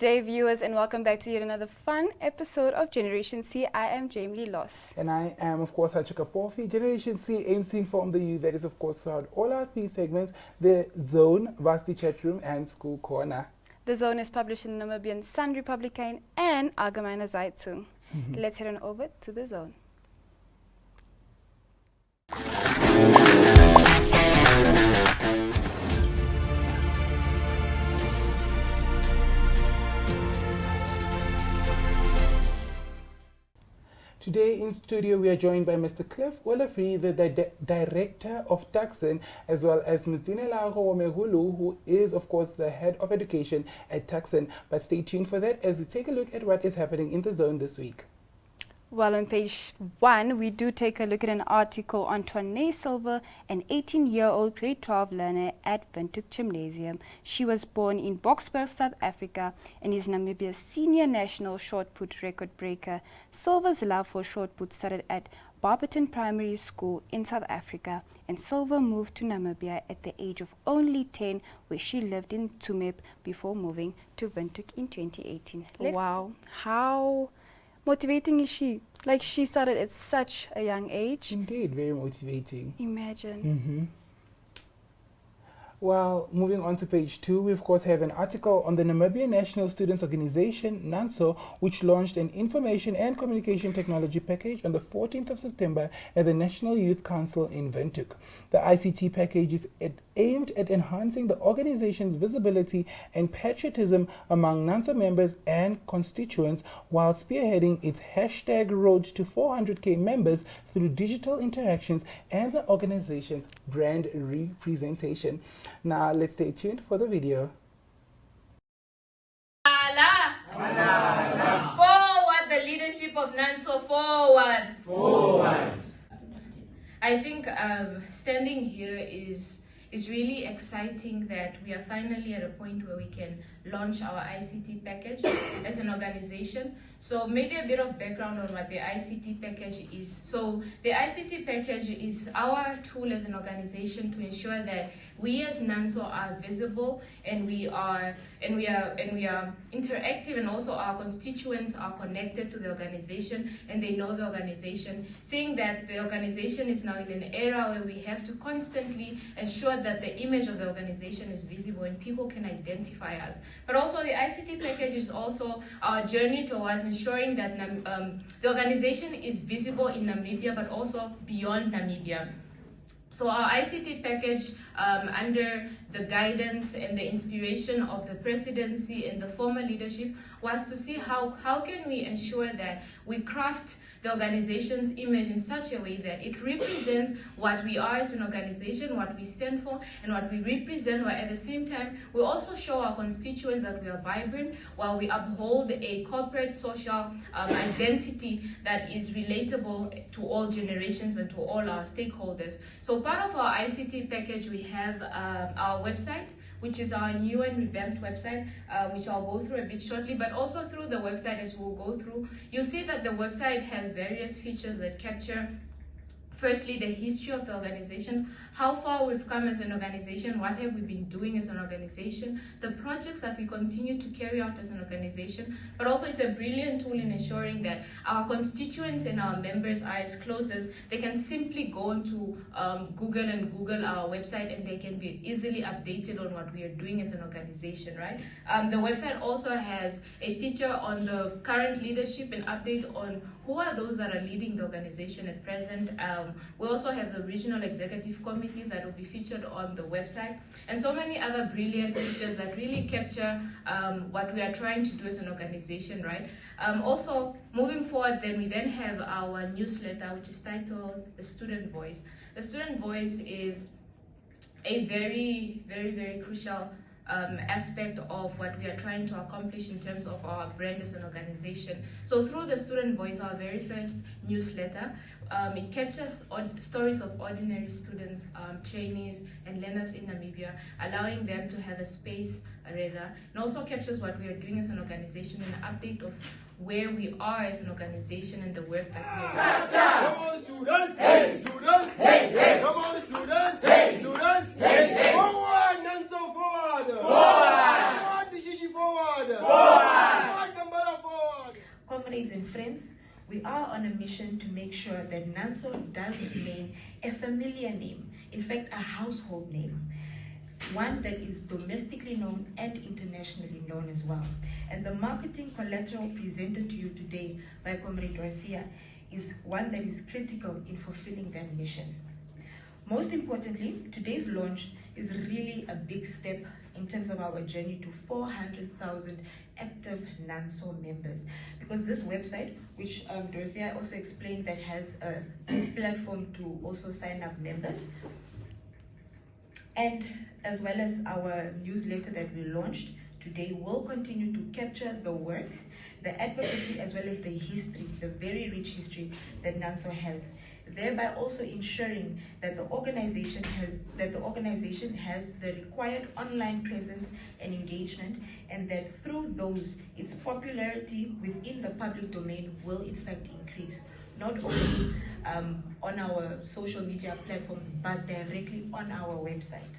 day, viewers, and welcome back to yet another fun episode of Generation C. I am Jamie Loss. And I am, of course, Hachika Porfi. Generation C aims to inform the youth that is, of course, throughout all our three segments: the Zone, Varsity Chat Room, and School Corner. The Zone is published in the Namibian Sun Republican and Allgemeine Zeitung. Let's head on over to the Zone. Today in studio we are joined by Mr. Cliff Olivier, the Director of Tucsin, as well as Ms. Ndinelago Wombulu, who is of course the Head of Education at Tucsin. But stay tuned for that as we take a look at what is happening in the Zone this week. Well, on page 1, we do take a look at an article on Twane Silver, an 18-year-old grade 12 learner at Windhoek Gymnasium. She was born in Boksburg, South Africa, and is Namibia's senior national short put record breaker. Silver's love for short put started at Barberton Primary School in South Africa, and Silver moved to Namibia at the age of only 10, where she lived in Tsumeb before moving to Windhoek in 2018. Wow, how motivating is she? Like, she started at such a young age. Indeed, very motivating. Imagine. Well, moving on to page 2, we of course have an article on the Namibian National Students Organization, NANSO, which launched an information and communication technology package on the 14th of September at the National Youth Council in Windhoek. The ICT package is aimed at enhancing the organization's visibility and patriotism among NANSO members and constituents, while spearheading its hashtag Road to 400K members through digital interactions and the organization's brand representation. Now let's stay tuned for the video. Forward the leadership of NANSO, forward. Forward. I think standing here is really exciting that we are finally at a point where we can launch our ICT package as an organization. So maybe a bit of background on what the ICT package is. So the ICT package is our tool as an organization to ensure that we as NANSO are visible and we are interactive, and also our constituents are connected to the organization and they know the organization, seeing that the organization is now in an era where we have to constantly ensure that the image of the organization is visible and people can identify us. But also the ICT package is also our journey towards ensuring that the organization is visible in Namibia, but also beyond Namibia. So our ICT package, under the guidance and the inspiration of the presidency and the former leadership, was to see how can we ensure that we craft the organization's image in such a way that it represents what we are as an organization, what we stand for, and what we represent, while at the same time we also show our constituents that we are vibrant, while we uphold a corporate social identity that is relatable to all generations and to all our stakeholders. So part of our ICT package, we have our website, which is our new and revamped website, which I'll go through a bit shortly. But also through the website, as we'll go through, you'll see that the website has various features that capture, firstly, the history of the organization, how far we've come as an organization, what have we been doing as an organization, the projects that we continue to carry out as an organization. But also it's a brilliant tool in ensuring that our constituents and our members are as close as they can simply go into Google and Google our website, and they can be easily updated on what we are doing as an organization, right? The website also has a feature on the current leadership and update on who are those that are leading the organization at present. We also have the regional executive committees that will be featured on the website, and so many other brilliant features that really capture what we are trying to do as an organization, right? Also, moving forward, we then have our newsletter, which is titled The Student Voice. The Student Voice is a very, very, very crucial aspect of what we are trying to accomplish in terms of our brand as an organization. So through the Student Voice, our very first newsletter, it captures stories of ordinary students, trainees and learners in Namibia, allowing them to have a space and also captures what we are doing as an organization and an update of where we are as an organization and the work that we are doing. Come on, students! Hey! Students! Hey! Hey! Come on, students! Hey! Students! Hey! Hey! Forward, NANSO, forward! Forward! Forward, Dishishi, forward! Forward! mission to make sure that Nanso does remain a familiar name, in fact, a household name, one that is domestically known and internationally known as well. And the marketing collateral presented to you today by Comrade Dorothea is one that is critical in fulfilling that mission. Most importantly, today's launch is really a big step in terms of our journey to 400,000 active Nanso members. Because this website, which Dorothea also explained, that has a platform to also sign up members, and as well as our newsletter that we launched today, will continue to capture the work, the advocacy, as well as the history, the very rich history that Nanso has, thereby also ensuring that the organization has the required online presence and engagement, and that through those, its popularity within the public domain will in fact increase, not only on our social media platforms, but directly on our website.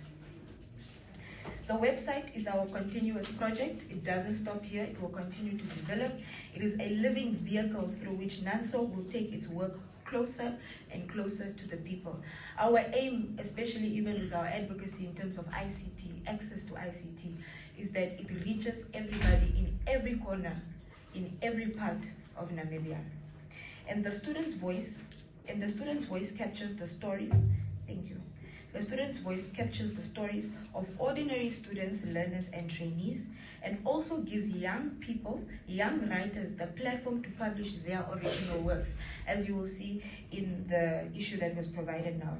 The website is our continuous project. It doesn't stop here. It will continue to develop. It is a living vehicle through which Nanso will take its work closer and closer to the people. Our aim, especially even with our advocacy in terms of ICT, access to ICT, is that it reaches everybody in every corner, in every part of Namibia. And the student's voice captures the stories. Thank you. The student's voice captures the stories of ordinary students, learners, and trainees, and also gives young people, young writers, the platform to publish their original works, as you will see in the issue that was provided now.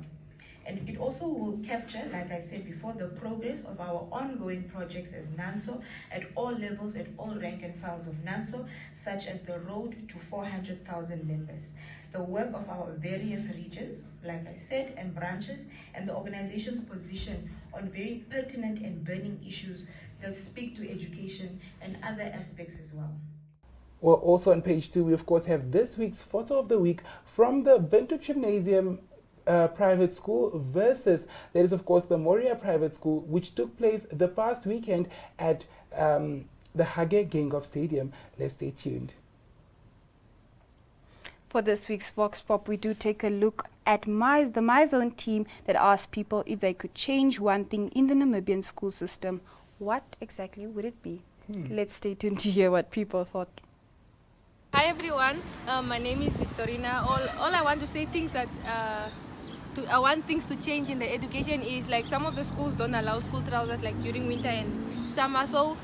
And it also will capture, like I said before, the progress of our ongoing projects as Nanso at all levels, at all rank and files of Nanso, such as the road to 400,000 members, the work of our various regions, like I said, and branches, and the organization's position on very pertinent and burning issues that speak to education and other aspects as well. Well, also on page 2, we of course have this week's photo of the week from the Windhoek Gymnasium private school versus, there is of course the Moria private school, which took place the past weekend at the Hage Genghoff Stadium. Let's stay tuned. For this week's Vox Pop, we do take a look at the MyZone team that asked people if they could change one thing in the Namibian school system. What exactly would it be? Let's stay tuned to hear what people thought. Hi everyone, my name is Vistorina. All I want to say things that I want things to change in the education is like some of the schools don't allow school trousers like during winter and summer. So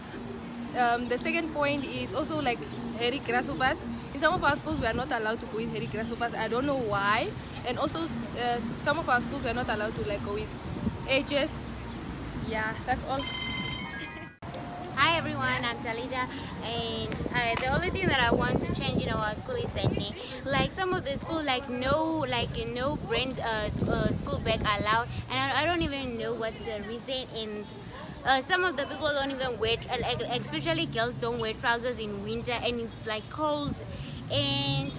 the second point is also like hairy grasshoppers. In some of our schools we are not allowed to go with hairy grasshoppers. I don't know why. And also some of our schools we are not allowed to like go with edges. Yeah, that's all. Hi everyone, I'm Talita, and the only thing that I want to change in our school is that like some of the school no brand school bag allowed, and I don't even know what's the reason. And some of the people don't even wear, especially girls don't wear trousers in winter, and it's like cold. And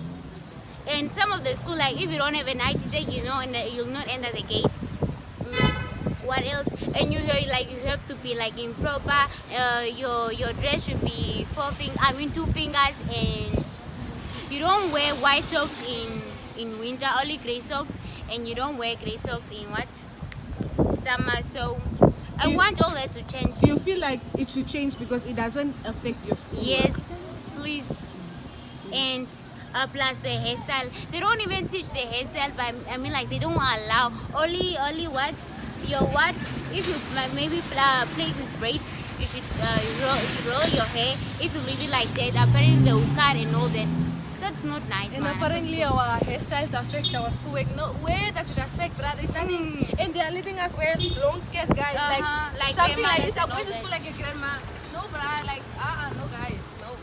some of the school, like if you don't have an ID tag, and you'll not enter the gate. What else? And you have to be like improper. Your dress should be 2 fingers, and you don't wear white socks in winter, only gray socks, and you don't wear gray socks in summer. So I want all that to change. Do you feel like it should change because it doesn't affect your school? Yes, please. And plus the hairstyle, they don't even teach the hairstyle, but I mean like they don't allow only what. If you maybe play with braids, you should roll your hair. If you leave it like that, apparently they will cut and all that. That's not nice. And apparently our hairstyles affect our schoolwork. No, where does it affect, brother? It's nothing. And they are letting us wear long skirts, guys. Like something like this. I'm going to school like your grandma. No, brother. No, guys. No.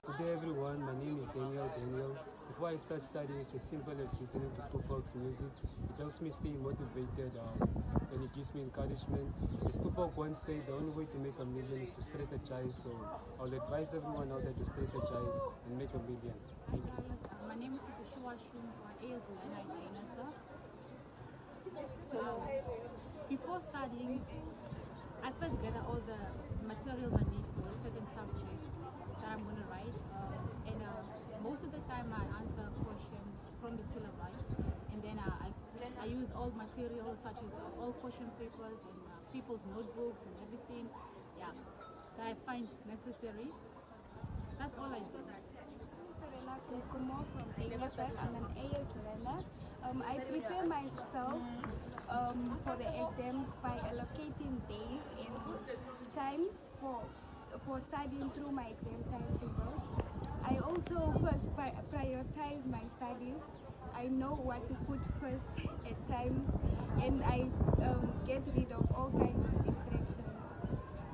Good day, everyone. My name is Daniel. Before I start studying, it's as simple as listening to Tupac's music. It helps me stay motivated and it gives me encouragement. As Tupac once said, the only way to make a million is to strategize. So I'll advise everyone out there to strategize and make a million. Thank you. My name is Kushua Shumpa Nasa. Before studying, I first gather all the materials I need for a certain subject that I'm going to write. And most of the time I answer questions from the syllabi, and then I use old materials such as old question papers and people's notebooks and everything, yeah, that I find necessary. That's all I do. From Kenya. I'm an AS learner. I prepare myself for the exams by allocating days and times for studying through my exam timetable. I also first prioritize my studies. I know what to put first at times, and I get rid of all kinds of distractions.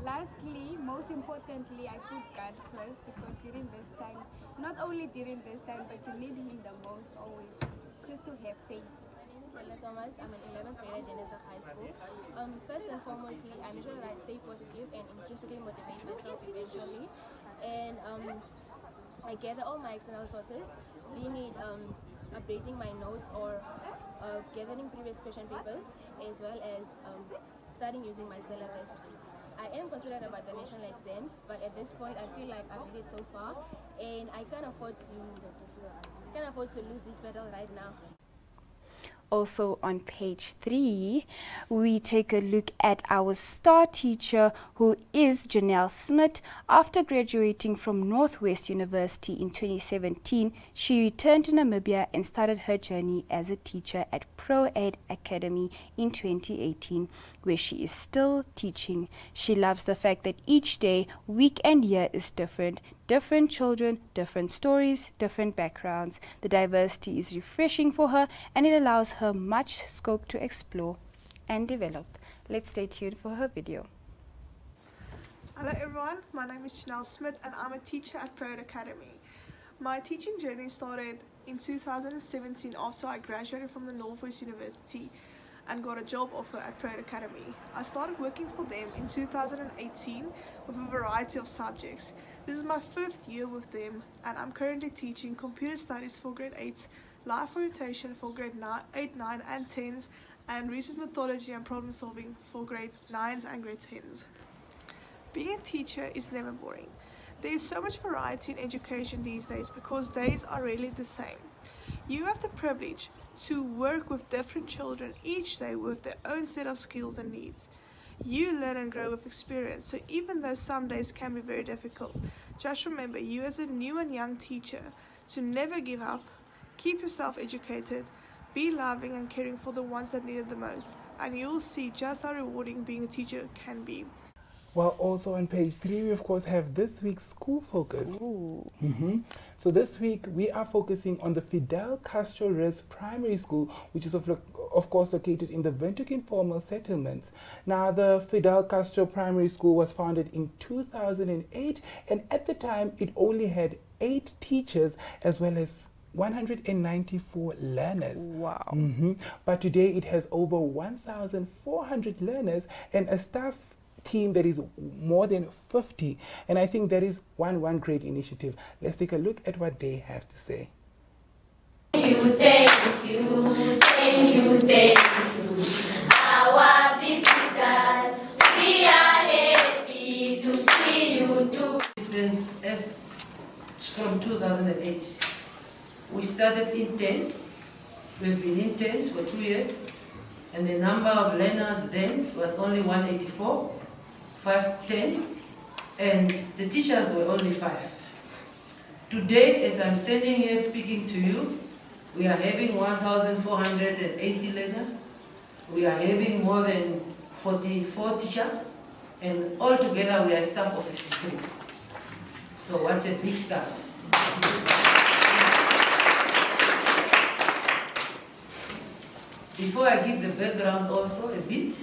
Lastly, most importantly, I put God first, because during this time, not only during this time, but you need Him the most always, just to have faith. My name is Bella Thomas. I'm an 11th grader at Dennis of High School. First and foremostly, I make sure that I stay positive and intrinsically motivate myself eventually. And I gather all my external sources, being it updating my notes or gathering previous question papers, as well as starting using my syllabus. I am concerned about the national exams, but at this point I feel like I've made it so far, and I can't afford to lose this battle right now. Also on page 3, we take a look at our star teacher, who is Janelle Smith. After graduating from Northwest University in 2017, she returned to Namibia and started her journey as a teacher at ProEd Academy in 2018, where she is still teaching. She loves the fact that each day, week and year is different. Different children, different stories, different backgrounds. The diversity is refreshing for her, and it allows her much scope to explore and develop. Let's stay tuned for her video. Hello everyone, my name is Janelle Smith and I'm a teacher at ProEd Academy. My teaching journey started in 2017 after I graduated from the Northwest University and got a job offer at ProEd Academy. I started working for them in 2018 with a variety of subjects. This is my 5th year with them, and I'm currently teaching computer studies for grade 8s, life orientation for grade 8, 9 and 10s, and research methodology and problem solving for grade 9s and grade 10s. Being a teacher is never boring. There is so much variety in education these days because days are really the same. You have the privilege to work with different children each day with their own set of skills and needs. You learn and grow with experience, so even though some days can be very difficult, just remember, you as a new and young teacher, to never give up, keep yourself educated, be loving and caring for the ones that need it the most, and you'll see just how rewarding being a teacher can be. Well, also on page 3, we of course have this week's school focus. So this week we are focusing on the Fidel Castro Reyes Primary School, which is of course located in the Windhoek Informal Settlements. Now, the Fidel Castro Primary School was founded in 2008, and at the time it only had 8 teachers as well as 194 learners. Wow. But today it has over 1,400 learners and a staff team that is more than 50, and I think that is one great initiative. Let's take a look at what they have to say. Thank you, thank you, thank you, thank you. Our visitors, we are happy to see you too. Since from 2008, we started interns. We've been interns for 2 years, and the number of learners then was only 184. 5 terms, and the teachers were only 5. Today, as I'm standing here speaking to you, we are having 1,480 learners. We are having more than 44 teachers, and altogether we are a staff of 53. So what's a big staff? Before I give the background also a bit,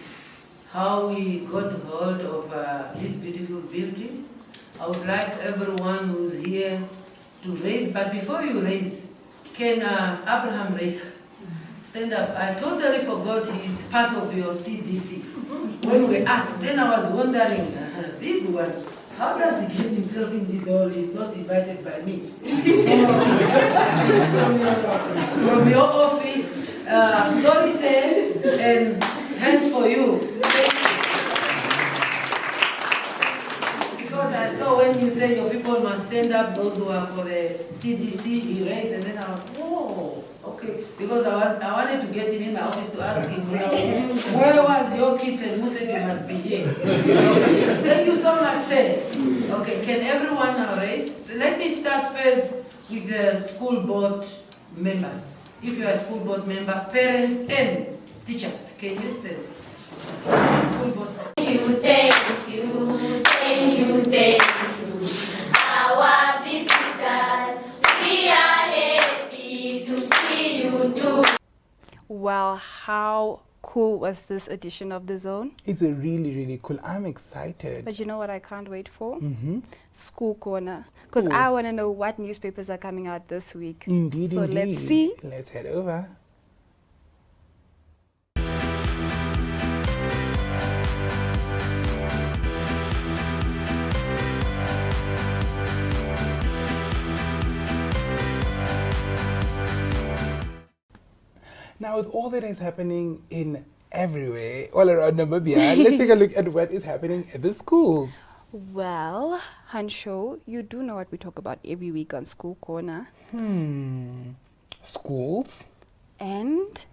how we got hold of this beautiful building, I would like everyone who's here to raise, but before you raise, can Abraham raise? Stand up. I totally forgot he's part of your CDC. When we asked, then I was wondering, this one, how does he get himself in this hall? He's not invited by me. From your office, sorry sir, and hands for you. Because I saw when you said your people must stand up, those who are for the CDC, he raised, and then I was, whoa, okay. Okay, because I wanted to get him in my office to ask him, where was your kids and who said you must be here? Okay. Thank you so much, sir. Okay, can everyone now raise? Let me start first with the school board members. If you are a school board member, parent and teachers, can you stand? School board. Thank you, thank you, thank you, thank you. Our visitors, we are happy to see you too. Well, how cool was this edition of The Zone? It's a really, really cool. I'm excited. But you know what I can't wait for? Mm-hmm. School Corner. Because I want to know what newspapers are coming out this week. Indeed, so indeed. let's see. Let's head over. Now, with all that is happening in everywhere, all around Namibia, let's take a look at what is happening at the schools. Well, Hansho, you do know what we talk about every week on School Corner. Schools? And?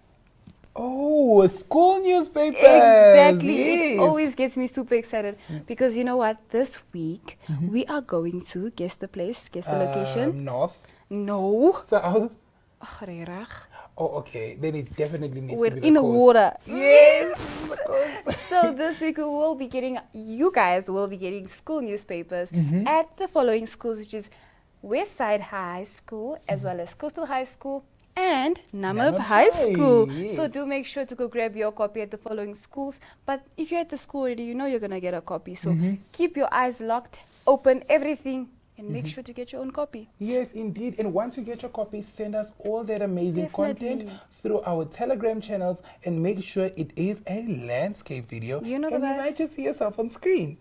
Oh, school newspapers! Exactly. Yes. It always gets me super excited because you know what? This week, we are going to, guess the place, guess the location? North? No. South? Ach, regtig? Oh, okay. Then it definitely needs We're to be the in the coast. water. Yes! So this week we will be getting, you guys will be getting school newspapers at the following schools, which is Westside High School, as well as Coastal High School, and Namib High School. Yes. So do make sure to go grab your copy at the following schools. But if you're at the school already, you know you're going to get a copy. So keep your eyes locked, open everything, and make sure to get your own copy. Yes, indeed. And once you get your copy, send us all that amazing content Definitely. through our Telegram channels and make sure it is a landscape video. You know the and you vibes. might just see yourself on screen.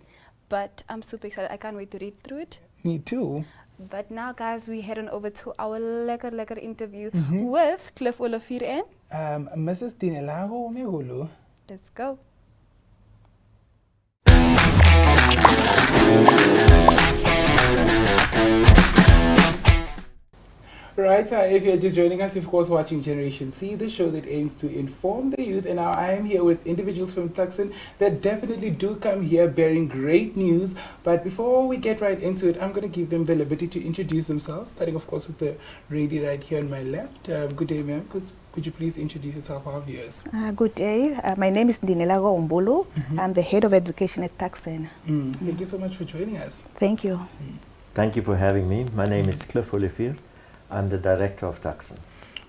But I'm super excited. I can't wait to read through it. Me too. But now, guys, we head on over to our lekker interview with Cliff Olivier and Mrs. Ndinelago Wombulu. let's go. Right, so if you're just joining us, of course, watching Generation C, the show that aims to inform the youth. And now I am here with individuals from Tucsin that definitely do come here bearing great news. But before we get right into it, I'm going to give them the liberty to introduce themselves, starting, of course, with the lady right here on my left. Good day, ma'am. Could you please introduce yourself to our viewers? Good day. My name is Ndinelago Wombulu. I'm the head of education at Tucsin. Thank you so much for joining us. Thank you. Thank you for having me. My name is Cliff Olivier. I'm the director of Tucsin.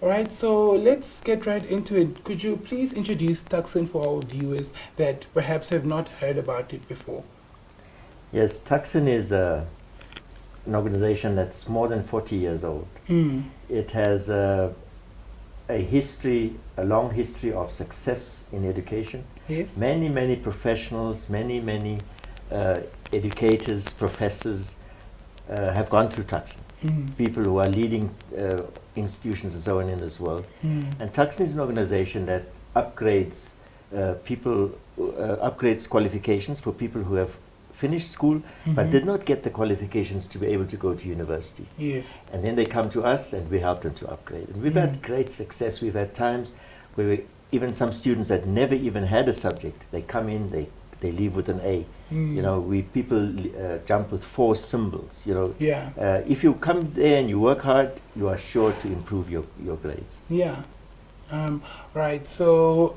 All right, so let's get right into it. Could you please introduce Tucsin for our viewers that perhaps have not heard about it before? Yes, Tucsin is an organization that's more than 40 years old. It has a history, a long history of success in education. Yes. Many professionals, many educators, professors have gone through Tucsin. People who are leading institutions and so on in this world. And Tucsin is an organization that upgrades upgrades qualifications for people who have finished school but did not get the qualifications to be able to go to university. Yes. And then they come to us and we help them to upgrade. And we've had great success. We've had times where even some students that never even had a subject, they come in, they leave with an A. You know, people jump with 4 symbols. You know, if you come there and you work hard, you are sure to improve your grades. Yeah. Right. So,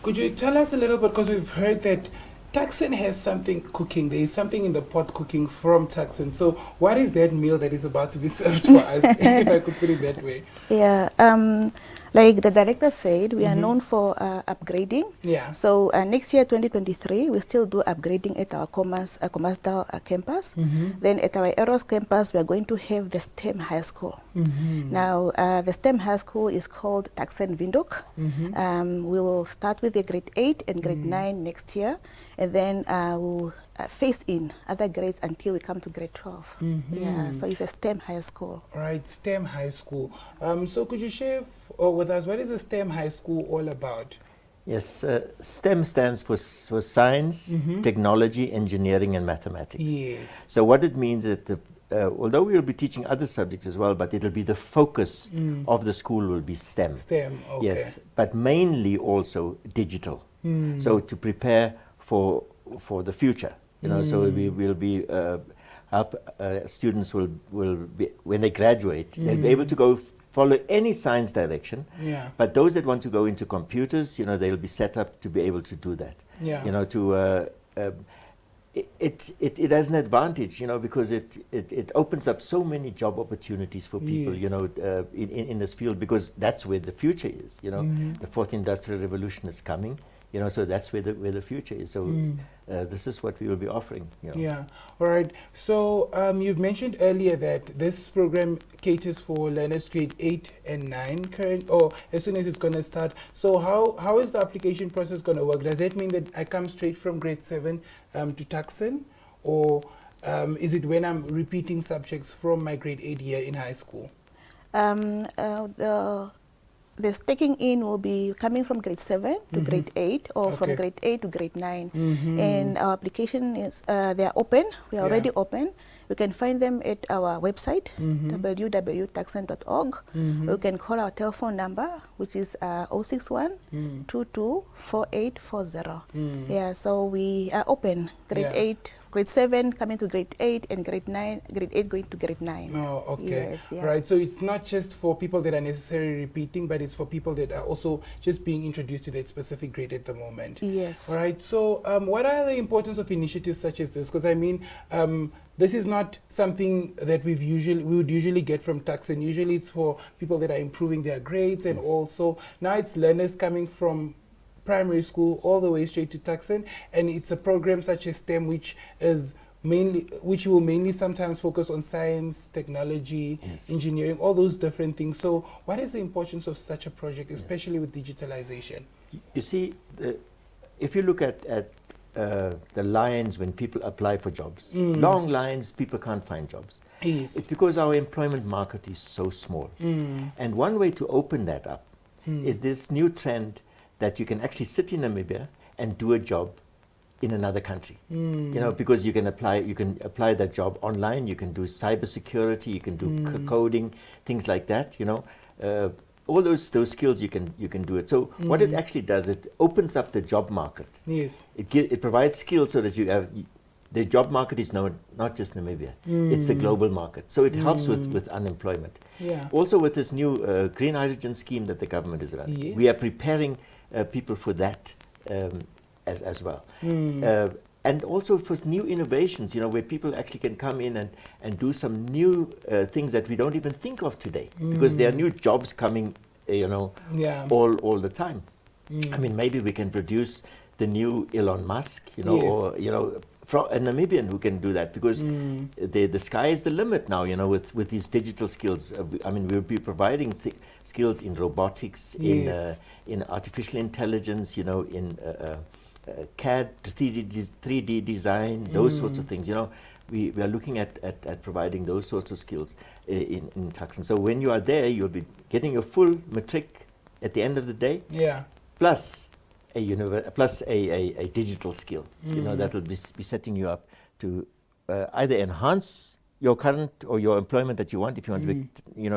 could you tell us a little bit, because we've heard that Tucsin has something cooking. There is something in the pot cooking from Tucsin. So, what is that meal that is about to be served for us, if I could put it that way? Yeah. Like the director said, we are known for upgrading. Yeah. So next year, 2023, we still do upgrading at our commercial campus. Then at our Eros campus, we are going to have the STEM high school. Now, the STEM high school is called Tucsin Windhoek. We will start with the grade 8 and grade 9 next year. And then we'll phase in other grades until we come to grade 12. Yeah, so it's a STEM high school. Right, STEM high school. So could you share with us, what is a STEM high school all about? Yes, STEM stands for science, technology, engineering, and mathematics. Yes. So what it means is that although we will be teaching other subjects as well, but it'll be the focus of the school will be STEM. STEM, okay. Yes, but mainly also digital. So to prepare for the future, so we will be students will be, when they graduate, they'll be able to go follow any science direction. Yeah. But those that want to go into computers, they'll be set up to be able to do that. Yeah. It has an advantage, because it opens up so many job opportunities for people, Yes. in this field, because that's where the future is. The fourth industrial revolution is coming, so that's where the future is. So this is what we will be offering. Yeah. All right. So you've mentioned earlier that this program caters for learners grade 8 and 9 or as soon as it's going to start. So how is the application process going to work? Does that mean that I come straight from grade 7 to Tucsin, or is it when I'm repeating subjects from my grade 8 year in high school? The taking in will be coming from grade 7 to grade 8, or from grade 8 to grade 9. And our application is, they are open. We are already open. You can find them at our website, www.tucsin.org. You can call our telephone number, which is 061 22 4840. Yeah, so we are open. Grade 8, grade 7 coming to grade 8, and grade 8 going to grade 9. Oh, okay. Yes, yeah. Right. So it's not just for people that are necessarily repeating, but it's for people that are also just being introduced to that specific grade at the moment. Yes. All right. So what are the importance of initiatives such as this? Because I mean, this is not something that we would usually get from Tucsin. Usually it's for people that are improving their grades, and also now it's learners coming from primary school all the way straight to Tucsin, and it's a program such as STEM, which will mainly sometimes focus on science, technology, engineering, all those different things. So what is the importance of such a project, especially with digitalization? You see, if you look at the lines when people apply for jobs, long lines, people can't find jobs. Yes. It's because our employment market is so small. And one way to open that up is this new trend that you can actually sit in Namibia and do a job in another country. Because you can apply that job online. You can do cybersecurity, you can do coding, things like that. All those skills you can do it. So what it actually does, it opens up the job market. Yes. It provides skills so that the job market is not just Namibia. It's the global market. So it helps with unemployment. Yeah. Also with this new green hydrogen scheme that the government is running, we are preparing people for that as well. And also for new innovations, where people actually can come in and do some new things that we don't even think of today, because there are new jobs coming, all the time. I mean, maybe we can produce the new Elon Musk, or from a Namibian who can do that, because the sky is the limit now, with these digital skills. I mean, we'll be providing skills in robotics, in artificial intelligence, in CAD, 3D design, those sorts of things. We are looking at providing those sorts of skills in Tucsin. So when you are there, you'll be getting your full matric at the end of the day, plus a digital skill, that will be setting you up to either enhance your current or your employment that you want, if you want to be,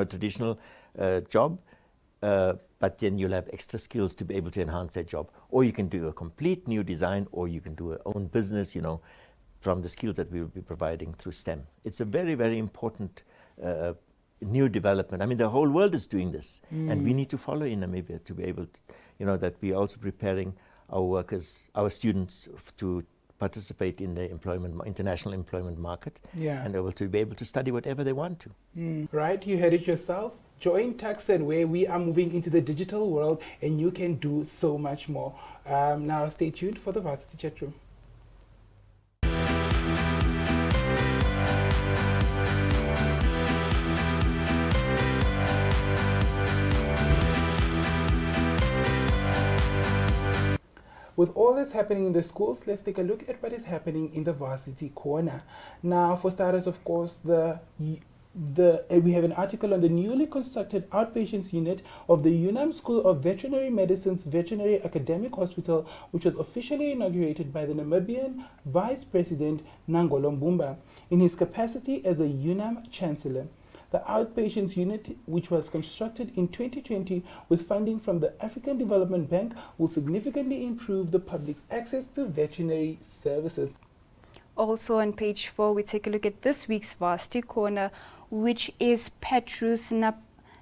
traditional job, but then you'll have extra skills to be able to enhance that job. Or you can do a complete new design, or you can do your own business, from the skills that we will be providing through STEM. It's a very, very important new development. I mean, the whole world is doing this, and we need to follow in Namibia to be able to, that we are also preparing our workers, our students to participate in the international employment market, and able to be able to study whatever they want to. Right, you heard it yourself. Join Tucsin, where we are moving into the digital world, and you can do so much more. Now stay tuned for the Varsity Chat Room. With all that's happening in the schools, let's take a look at what is happening in the Varsity Corner. Now, for starters, of course, the We have an article on the newly constructed outpatients unit of the UNAM School of Veterinary Medicine's Veterinary Academic Hospital, which was officially inaugurated by the Namibian Vice President Nangolo Mbumba in his capacity as a UNAM Chancellor. The outpatients unit, which was constructed in 2020 with funding from the African Development Bank, will significantly improve the public's access to veterinary services. Also on page 4, we take a look at this week's Varsity Corner, which is Petrus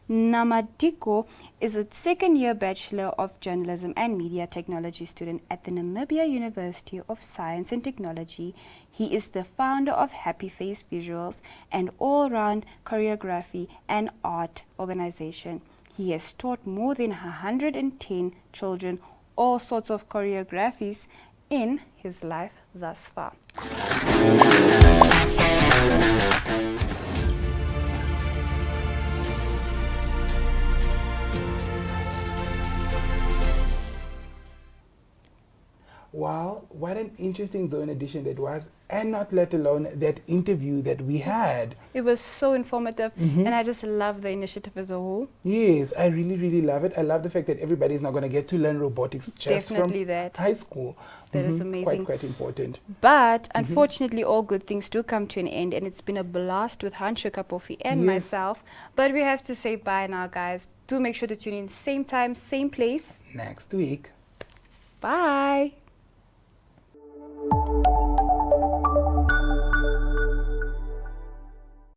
Namadiko, is a second-year Bachelor of Journalism and Media Technology student at the Namibia University of Science and Technology. He is the founder of Happy Face Visuals, an all-round choreography and art organization. He has taught more than 110 children all sorts of choreographies in his life thus far. Wow, what an interesting Zone edition that was, and not let alone that interview that we had. It was so informative, and I just love the initiative as a whole. Yes, I really, really love it. I love the fact that everybody's not going to get to learn robotics just Definitely from that. high school. That is amazing. Quite important. But unfortunately, all good things do come to an end, and it's been a blast with Hanshu Kapofi and myself. But we have to say bye now, guys. Do make sure to tune in same time, same place next week. Bye.